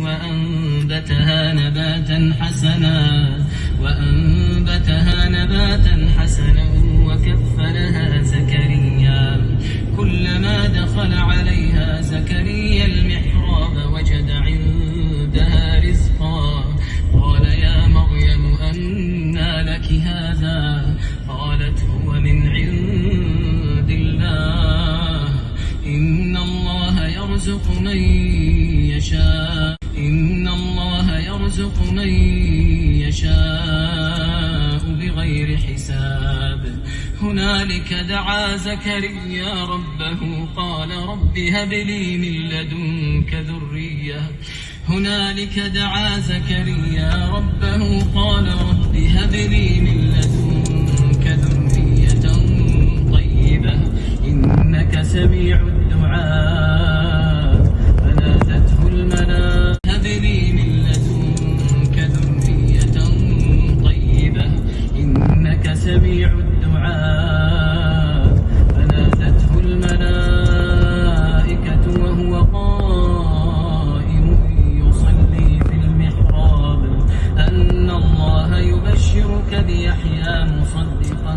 وأنبتها نباتا حسنا وكفلها زكريا كلما دخل عليها زكريا المحراب وجد عندها رزقا قال يا مريم أنى لك هذا قالت هو من عند الله إن الله يرزق من يشاء بغير حساب هنالك دعا زكريا ربه قال رب هب لي من لدنك ذرية طيبة إنك سميع الدعاء فنادته الملائكة وهو قائم يصلي في المحراب أن الله يبشرك بيحيى مصدقا